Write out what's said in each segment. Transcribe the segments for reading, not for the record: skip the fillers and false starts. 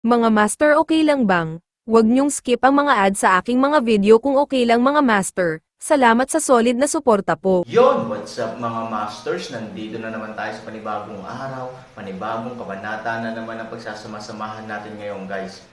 Mga master, okay lang bang? Huwag niyong skip ang mga ads sa aking mga video kung okay lang mga master. Salamat sa solid na suporta po. Yon, what's up mga masters? Nandito na naman tayo sa panibagong araw, panibagong kabanata na naman ang pagsasama-samahan natin ngayon guys.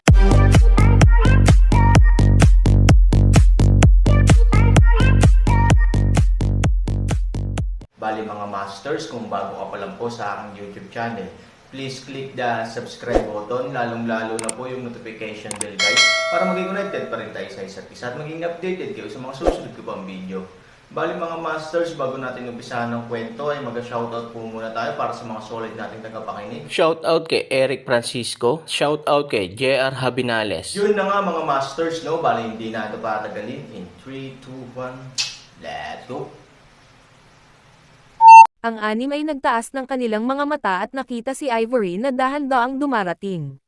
Bali mga masters, kung bago ka pa lang po sa aking YouTube channel, please click the subscribe button, lalong-lalo na po yung notification bell guys, para maging connected pa rin tayo sa isa't isa at maging updated kayo sa mga susunod ko pang video. Bali mga masters, bago natin umpisahan ng kwento ay mag-shoutout po muna tayo para sa mga solid nating tagapakinig. Shoutout kay Eric Francisco, shoutout kay JR Habinales. Yun na nga mga masters, no? Bali hindi na ito patagalin. In 3, 2, 1, let's go! Ang anim ay nagtaas ng kanilang mga mata at nakita si Ivory na dahan-daang dumarating.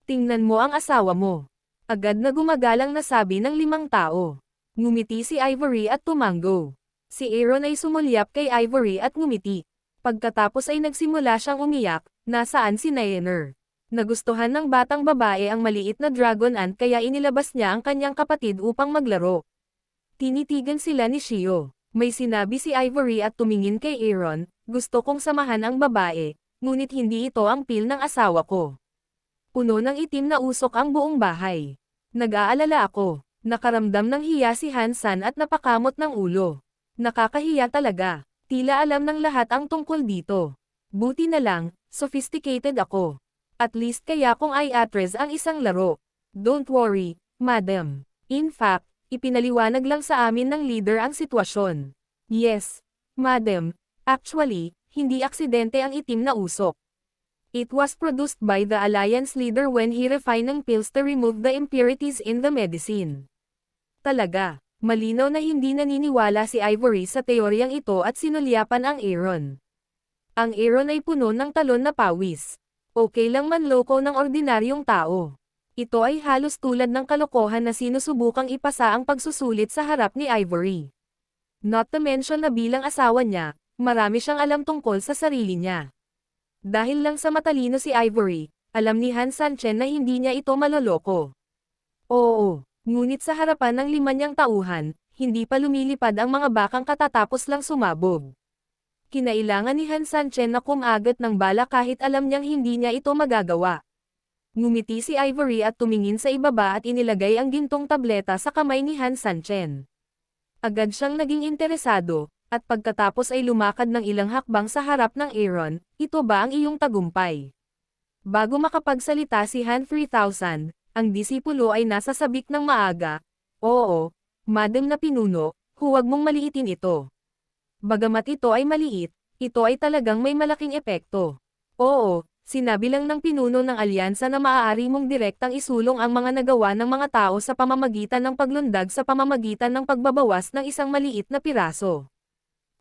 Tingnan mo ang asawa mo. Agad na gumagalang na sabi ng 5 tao. Ngumiti si Ivory at tumango. Si Aaron ay sumulyap kay Ivory at ngumiti. Pagkatapos ay nagsimula siyang umiyak. Nasaan si Nayener? Nagustuhan ng batang babae ang maliit na dragon ant kaya inilabas niya ang kanyang kapatid upang maglaro. Tinitigan sila ni Shio. May sinabi si Ivory at tumingin kay Aaron, gusto kong samahan ang babae, ngunit hindi ito ang pil ng asawa ko. Puno ng itim na usok ang buong bahay. Nag-aalala ako. Nakaramdam ng hiya si Hansan at napakamot ng ulo. Nakakahiya talaga. Tila alam ng lahat ang tungkol dito. Buti na lang, sophisticated ako. At least kaya kong ay atres ang isang laro. Don't worry, madam. In fact, ipinaliwanag lang sa amin ng leader ang sitwasyon. Yes, madam. Actually, hindi aksidente ang itim na usok. It was produced by the Alliance leader when he refined ng pills to remove the impurities in the medicine. Talaga, malinaw na hindi naniniwala si Ivory sa teoryang ito at sinulyapan ang Aaron. Ang Aaron ay puno ng talon na pawis. Okay lang manloko ng ordinaryong tao. Ito ay halos tulad ng kalokohan na sinusubukang ipasa ang pagsusulit sa harap ni Ivory. Not to mention na bilang asawa niya, marami siyang alam tungkol sa sarili niya. Dahil lang sa matalino si Ivory, alam ni Han Sanchen na hindi niya ito maloloko. Oo, ngunit sa harapan ng 5 niyang tauhan, hindi pa lumilipad ang mga bakang katatapos lang sumabog. Kinailangan ni Han Sanchen na kumagat ng bala kahit alam niyang hindi niya ito magagawa. Ngumiti si Ivory at tumingin sa ibaba at inilagay ang gintong tableta sa kamay ni Han Sanchen. Agad siyang naging interesado, at pagkatapos ay lumakad ng ilang hakbang sa harap ng Aaron, ito ba ang iyong tagumpay? Bago makapagsalita si Han 3000, ang disipulo ay nasa sabik ng maaga. Oo, madam na pinuno, huwag mong maliitin ito. Bagamat ito ay maliit, ito ay talagang may malaking epekto. Oo, sinabi lang ng pinuno ng alyansa na maaari mong direktang isulong ang mga nagawa ng mga tao sa pamamagitan ng paglundag sa pamamagitan ng pagbabawas ng isang maliit na piraso.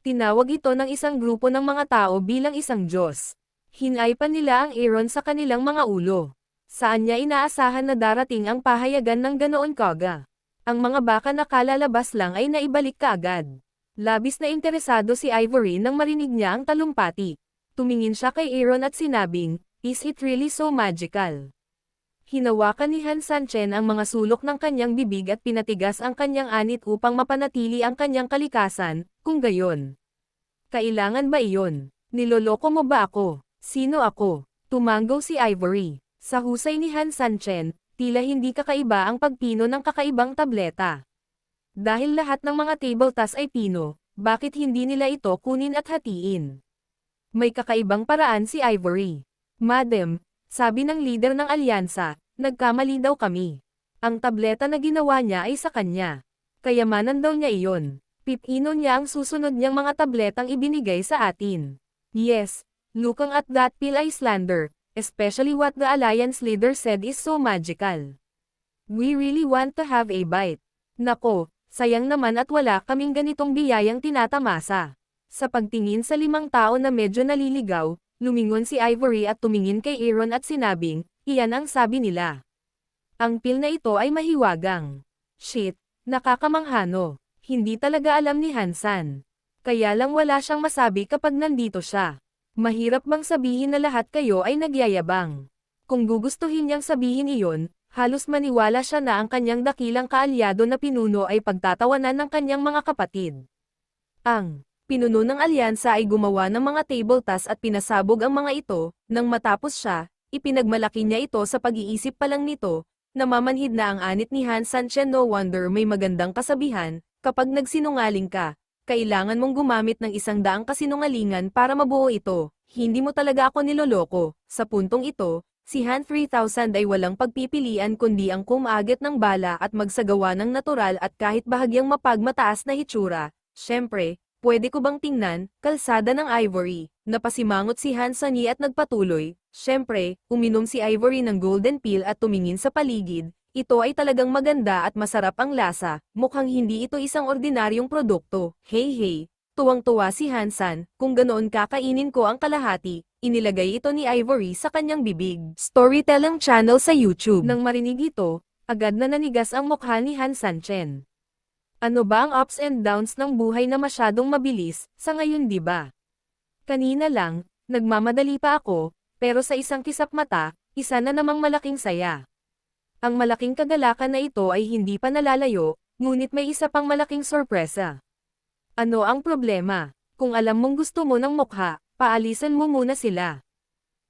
Tinawag ito ng isang grupo ng mga tao bilang isang Diyos. Hinay pa nila ang Aaron sa kanilang mga ulo. Saan niya inaasahan na darating ang pahayagan ng ganoon kaga? Ang mga baka na kalalabas lang ay naibalik kaagad. Labis na interesado si Ivory nang marinig niya ang talumpati. Tumingin siya kay Aaron at sinabing, "Is it really so magical?" Hinawakan ni Han Sanchen ang mga sulok ng kanyang bibig at pinatigas ang kanyang anit upang mapanatili ang kanyang kalikasan, kung gayon. Kailangan ba iyon? Niloloko mo ba ako? Sino ako? Tumango si Ivory. Sa husay ni Han Sanchen, tila hindi kakaiba ang pagpino ng kakaibang tableta. Dahil lahat ng mga tabletas ay pino, bakit hindi nila ito kunin at hatiin? May kakaibang paraan si Ivory. Madam, sabi ng leader ng alyansa, nagkamali daw kami. Ang tableta na ginawa niya ay sa kanya. Kayamanan daw niya iyon. Pipino niya ang susunod niyang mga tabletang ibinigay sa atin. Yes, looking at that pill ay slander, especially what the alliance leader said is so magical. We really want to have a bite. Nako, sayang naman at wala kaming ganitong biyayang tinatamasa. Sa pagtingin sa 5 tao na medyo naliligaw, lumingon si Ivory at tumingin kay Aaron at sinabing, iyan ang sabi nila. Ang pil na ito ay mahiwagang. Shit, nakakamanghano. Hindi talaga alam ni Hansan. Kaya lang wala siyang masabi kapag nandito siya. Mahirap bang sabihin na lahat kayo ay nagyayabang? Kung gugustuhin niyang sabihin iyon, halos maniwala siya na ang kanyang dakilang kaalyado na pinuno ay pagtatawanan ng kanyang mga kapatid. Ang pinuno ng alyansa ay gumawa ng mga table tasks at pinasabog ang mga ito. Nang matapos siya, ipinagmalaki niya ito sa pag-iisip pa lang nito, namamanhid na ang anit ni Han Sanchen. No wonder may magandang kasabihan, kapag nagsinungaling ka, kailangan mong gumamit ng 100 kasinungalingan para mabuo ito. Hindi mo talaga ako niloloko. Sa puntong ito, si Han 3000 ay walang pagpipilian kundi ang kumagat ng bala at magsagawa ng natural at kahit bahagyang mapagmataas na hitsura. Siyempre, pwede ko bang tingnan, kalsada ng Ivory? Napasimangot si Han Sunny at nagpatuloy. Siyempre, uminom si Ivory ng golden pill at tumingin sa paligid. Ito ay talagang maganda at masarap ang lasa, mukhang hindi ito isang ordinaryong produkto. Hey, tuwang-tuwa si Hansan, kung ganoon kakainin ko ang kalahati. Inilagay ito ni Ivory sa kanyang bibig. Storytelling channel sa YouTube. Nang marinig ito, agad na nanigas ang mukha ni Han Sanchen. Ano ba ang ups and downs ng buhay na masyadong mabilis, sa ngayon di ba? Kanina lang, nagmamadali pa ako, pero sa isang kisap mata, isa na namang malaking saya. Ang malaking kagalakan na ito ay hindi pa nalalayo, ngunit may isa pang malaking sorpresa. Ano ang problema? Kung alam mong gusto mo ng mukha, paalisan mo muna sila.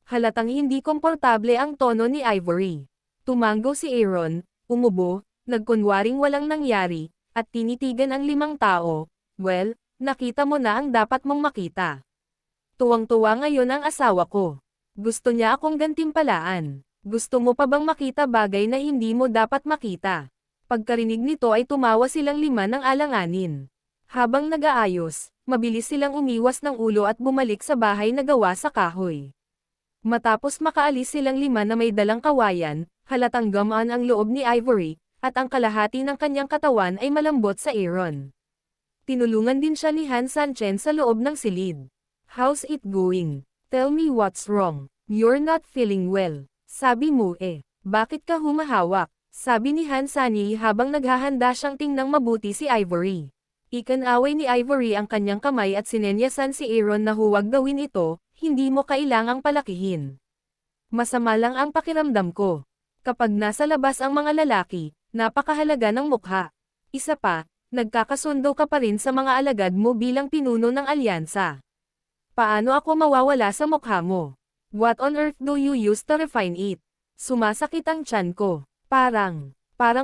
Halatang hindi komportable ang tono ni Ivory. Tumango si Aaron, umubo, nagkunwaring walang nangyari, at tinitigan ang 5 tao. Well, nakita mo na ang dapat mong makita. Tuwang-tuwa ngayon ang asawa ko. Gusto niya akong gantimpalaan. Gusto mo pa bang makita bagay na hindi mo dapat makita? Pagkarinig nito ay tumawa silang 5 ng alanganin. Habang nag-aayos, mabilis silang umiwas ng ulo at bumalik sa bahay na gawa sa kahoy. Matapos makaalis silang 5 na may dalang kawayan, halatang gamaan ang loob ni Ivory, at ang kalahati ng kanyang katawan ay malambot sa Aaron. Tinulungan din siya ni Han Sanchen sa loob ng silid. How's it going? Tell me what's wrong. You're not feeling well. Sabi mo bakit ka humahawak? Sabi ni Han Sunny habang naghahanda siyang tingnang mabuti si Ivory. Ikanaway ni Ivory ang kanyang kamay at sinenyasan si Aaron na huwag gawin ito, hindi mo kailangang palakihin. Masama lang ang pakiramdam ko. Kapag nasa labas ang mga lalaki, napakahalaga ng mukha. Isa pa, nagkakasundo ka pa rin sa mga alagad mo bilang pinuno ng alyansa. Paano ako mawawala sa mukha mo? What on earth do you use to refine it? Sumasakit ang tiyan ko. Parang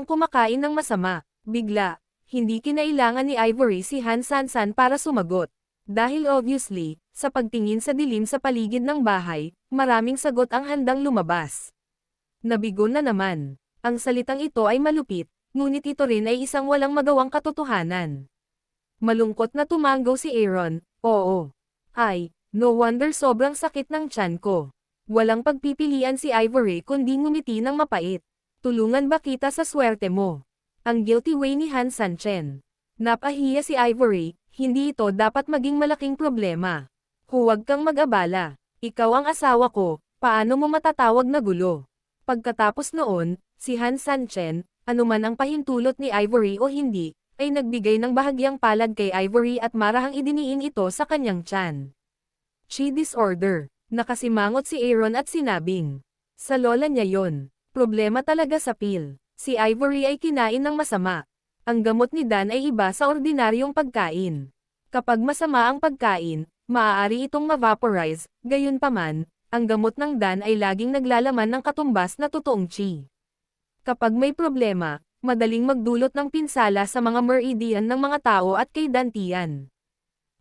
kumakain ng masama. Bigla, hindi kinailangan ni Ivory si Han Sansan para sumagot. Dahil obviously, sa pagtingin sa dilim sa paligid ng bahay, maraming sagot ang handang lumabas. Nabigo na naman. Ang salitang ito ay malupit, ngunit ito rin ay isang walang magawang katotohanan. Malungkot na tumango si Aaron. Oo. No wonder sobrang sakit ng tiyan ko. Walang pagpipilian si Ivory kundi ngumiti ng mapait. Tulungan ba kita sa swerte mo? Ang guilty way ni Han Sanchen. Napahiya si Ivory, hindi ito dapat maging malaking problema. Huwag kang mag-abala. Ikaw ang asawa ko, paano mo matatawag na gulo? Pagkatapos noon, si Han Sanchen, anuman ang pahintulot ni Ivory o hindi, ay nagbigay ng bahagyang palad kay Ivory at marahang idiniin ito sa kanyang tiyan. Chi disorder. Nakasimangot si Aaron at sinabing, sa lola niya yon. Problema talaga sa pill. Si Ivory ay kinain ng masama. Ang gamot ni Dan ay iba sa ordinaryong pagkain. Kapag masama ang pagkain, maaari itong ma-vaporize, gayunpaman, ang gamot ng Dan ay laging naglalaman ng katumbas na totoong chi. Kapag may problema, madaling magdulot ng pinsala sa mga meridian ng mga tao at kay dantian.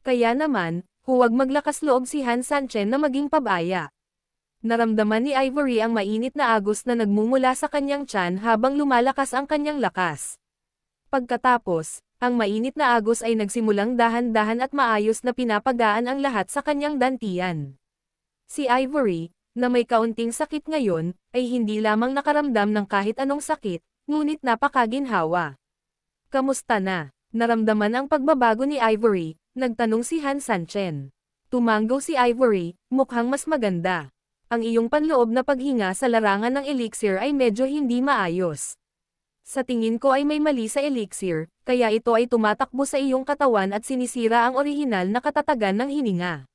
Kaya naman, huwag maglakas loob si Han Sanchen na maging pabaya. Naramdaman ni Ivory ang mainit na agos na nagmumula sa kanyang tiyan habang lumalakas ang kanyang lakas. Pagkatapos, ang mainit na agos ay nagsimulang dahan-dahan at maayos na pinapagaan ang lahat sa kanyang dantian. Si Ivory, na may kaunting sakit ngayon, ay hindi lamang nakaramdam ng kahit anong sakit, ngunit napakaginhawa. Kamusta na? Naramdaman ang pagbabago ni Ivory, nagtanong si Han Sanchen. Tumango si Ivory, mukhang mas maganda. Ang iyong panloob na paghinga sa larangan ng elixir ay medyo hindi maayos. Sa tingin ko ay may mali sa elixir, kaya ito ay tumatakbo sa iyong katawan at sinisira ang orihinal na katatagan ng hininga.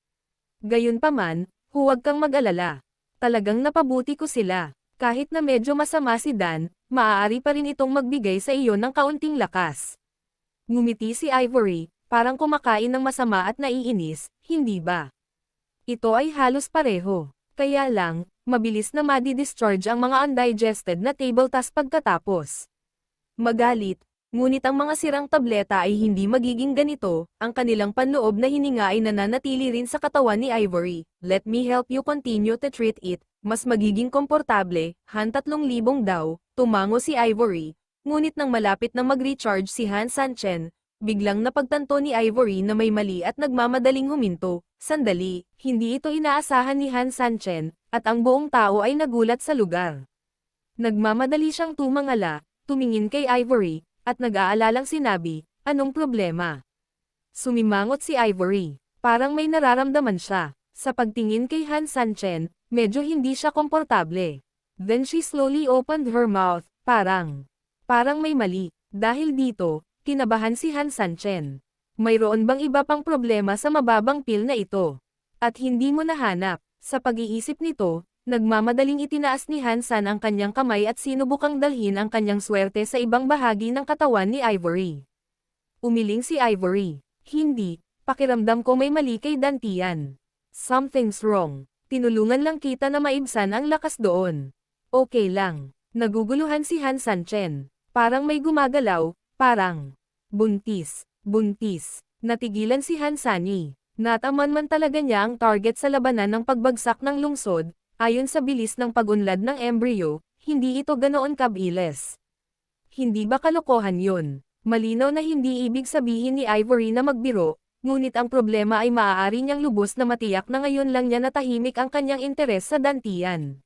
Gayunpaman, huwag kang mag-alala. Talagang napabuti ko sila. Kahit na medyo masama si Dan, maaari pa rin itong magbigay sa iyo ng kaunting lakas. Ngumiti si Ivory, parang kumakain ng masama at naiinis, hindi ba? Ito ay halos pareho. Kaya lang, mabilis na madi-discharge ang mga undigested na table tasks pagkatapos. Magalit, ngunit ang mga sirang tableta ay hindi magiging ganito, ang kanilang panloob na hininga ay nananatili rin sa katawan ni Ivory. Let me help you continue to treat it, mas magiging komportable, Han 3,000 daw, tumango si Ivory. Ngunit nang malapit na mag-recharge si Han Sanchen, biglang napagtanto ni Ivory na may mali at nagmamadaling huminto. Sandali, hindi ito inaasahan ni Han Sanchen, at ang buong tao ay nagulat sa lugar. Nagmamadali siyang tumangala, tumingin kay Ivory, at nag-aalalang sinabi, anong problema? Sumimangot si Ivory, parang may nararamdaman siya. Sa pagtingin kay Han Sanchen, medyo hindi siya komportable. Then she slowly opened her mouth, parang may mali. Dahil dito, kinabahan si Han Sanchen. Mayroon bang iba pang problema sa mababang pil na ito? At hindi mo nahanap. Sa pag-iisip nito, nagmamadaling itinaas ni Han San ang kanyang kamay at sinubukang dalhin ang kanyang swerte sa ibang bahagi ng katawan ni Ivory. Umiling si Ivory. Hindi, pakiramdam ko may mali kay Dantian. Something's wrong. Tinulungan lang kita na maibsan ang lakas doon. Okay lang. Naguguluhan si Han Sanchen. Parang may gumagalaw, parang buntis. Natigilan si Han Sani. Nataman man talaga niya ang target sa labanan ng pagbagsak ng lungsod, ayon sa bilis ng pag-unlad ng embryo, hindi ito ganoon kabilis. Hindi ba kalokohan yun? Malinaw na hindi ibig sabihin ni Ivory na magbiro, ngunit ang problema ay maaari niyang lubos na matiyak na ngayon lang niya natahimik ang kanyang interes sa Dantian.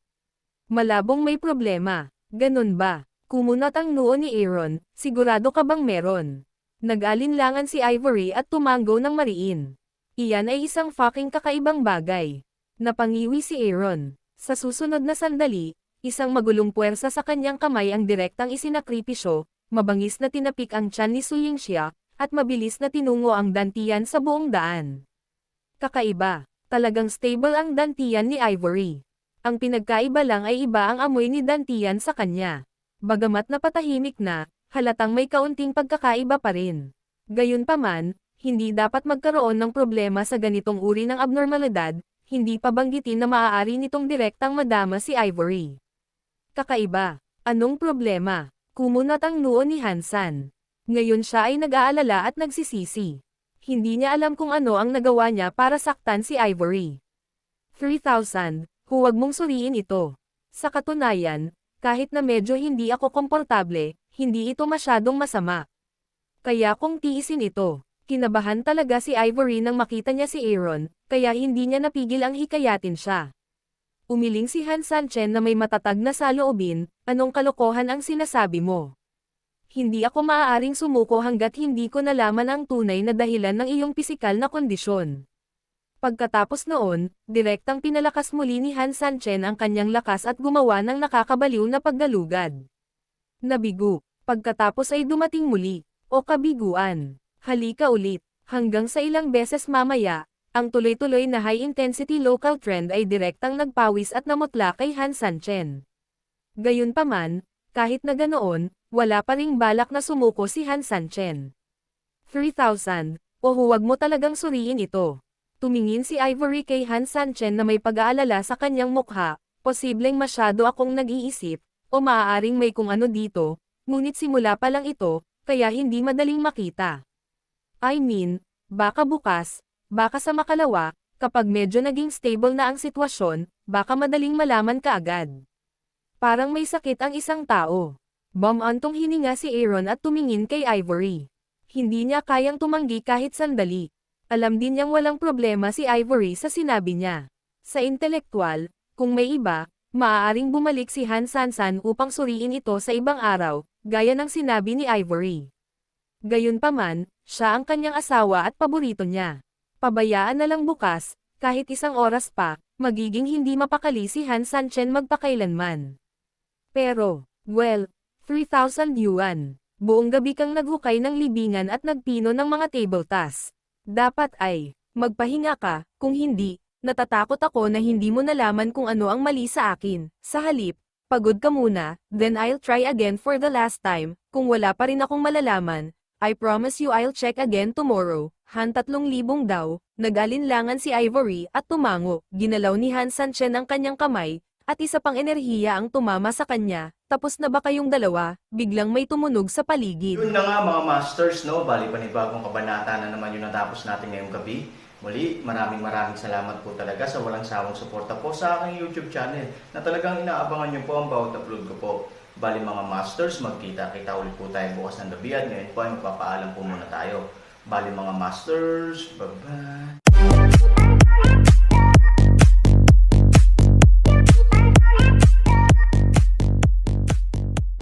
Malabong may problema. Ganun ba? Kumunot ang noo ni Aaron, sigurado ka bang meron? Nag-alinlangan si Ivory at tumanggo ng mariin. Iyan ay isang fucking kakaibang bagay. Napangiwi si Aaron. Sa susunod na sandali, isang magulong puwersa sa kanyang kamay ang direktang isinakripisyo, mabangis na tinapik ang tiyan ni Su Yingxia, at mabilis na tinungo ang Dantian sa buong daan. Kakaiba. Talagang stable ang Dantian ni Ivory. Ang pinagkaiba lang ay iba ang amoy ni Dantian sa kanya. Bagamat napatahimik na, halatang may kaunting pagkakaiba pa rin. Gayunpaman, hindi dapat magkaroon ng problema sa ganitong uri ng abnormalidad, hindi pa banggitin na maaari nitong direktang madama si Ivory. Kakaiba. Anong problema? Kumunot ang noo ni Hansan. Ngayon siya ay nag-aalala at nagsisisi. Hindi niya alam kung ano ang nagawa niya para saktan si Ivory. 3,000, huwag mong suriin ito. Sa katunayan, kahit na medyo hindi ako komportable, hindi ito masyadong masama. Kaya kung tiisin ito, kinabahan talaga si Ivory nang makita niya si Aaron, kaya hindi niya napigil ang hikayatin siya. Umiling si Han Sanchen na may matatag na saloobin, anong kalokohan ang sinasabi mo? Hindi ako maaaring sumuko hanggat hindi ko nalaman ang tunay na dahilan ng iyong pisikal na kondisyon. Pagkatapos noon, direktang pinalakas muli ni Han Sanchen ang kanyang lakas at gumawa ng nakakabaliw na paggalugad. Nabigo. Pagkatapos ay dumating muli, o kabiguan. Halika ulit. Hanggang sa ilang beses mamaya, ang tuloy-tuloy na high-intensity local trend ay direktang nagpawis at namutla kay Han Sanchen. Gayunpaman, kahit na ganoon, wala pa ring balak na sumuko si Han Sanchen. 3,000, o huwag mo talagang suriin ito. Tumingin si Ivory kay Han Sanchen na may pag-aalala sa kanyang mukha, posibleng masyado akong nag-iisip, o maaaring may kung ano dito, ngunit simula pa lang ito, kaya hindi madaling makita. I mean, baka bukas, baka sa makalawa, kapag medyo naging stable na ang sitwasyon, baka madaling malaman kaagad. Parang may sakit ang isang tao. Bumantong hininga si Aaron at tumingin kay Ivory. Hindi niya kayang tumanggi kahit sandali. Alam din niyang walang problema si Ivory sa sinabi niya. Sa intelektual, kung may iba, maaaring bumalik si Han Sansan upang suriin ito sa ibang araw, gaya ng sinabi ni Ivory. Gayunpaman, siya ang kanyang asawa at paborito niya. Pabayaan na lang bukas, kahit isang oras pa, magiging hindi mapakali si Han Sanchen magpakailanman. Pero, well, 3,000 yuan. Buong gabi kang naghukay ng libingan at nagpino ng mga table tasks. Dapat ay, magpahinga ka, kung hindi, Natatakot ako na hindi mo nalaman kung ano ang mali sa akin. Sa halip, pagod ka muna, then I'll try again for the last time. Kung wala pa rin akong malalaman, I promise you I'll check again tomorrow. Han 3,000 daw. Nag-alinlangan si Ivory at tumango. Ginalaw ni Han Sanchen ang kanyang kamay, at isa pang enerhiya ang tumama sa kanya. Tapos na ba kayong dalawa? Biglang may tumunog sa paligid. Yun na nga mga masters, no? Bali panibagong kabanata na naman yung natapos natin ngayong gabi. Muli, maraming salamat po talaga sa walang sawang suporta po sa aking YouTube channel na talagang inaabangan nyo po ang bawat upload ko po. Bali mga masters, magkita-kita ulit po tayo bukas ng gabi at ngayon po ay magpapaalam po muna tayo. Bali mga masters, bye-bye!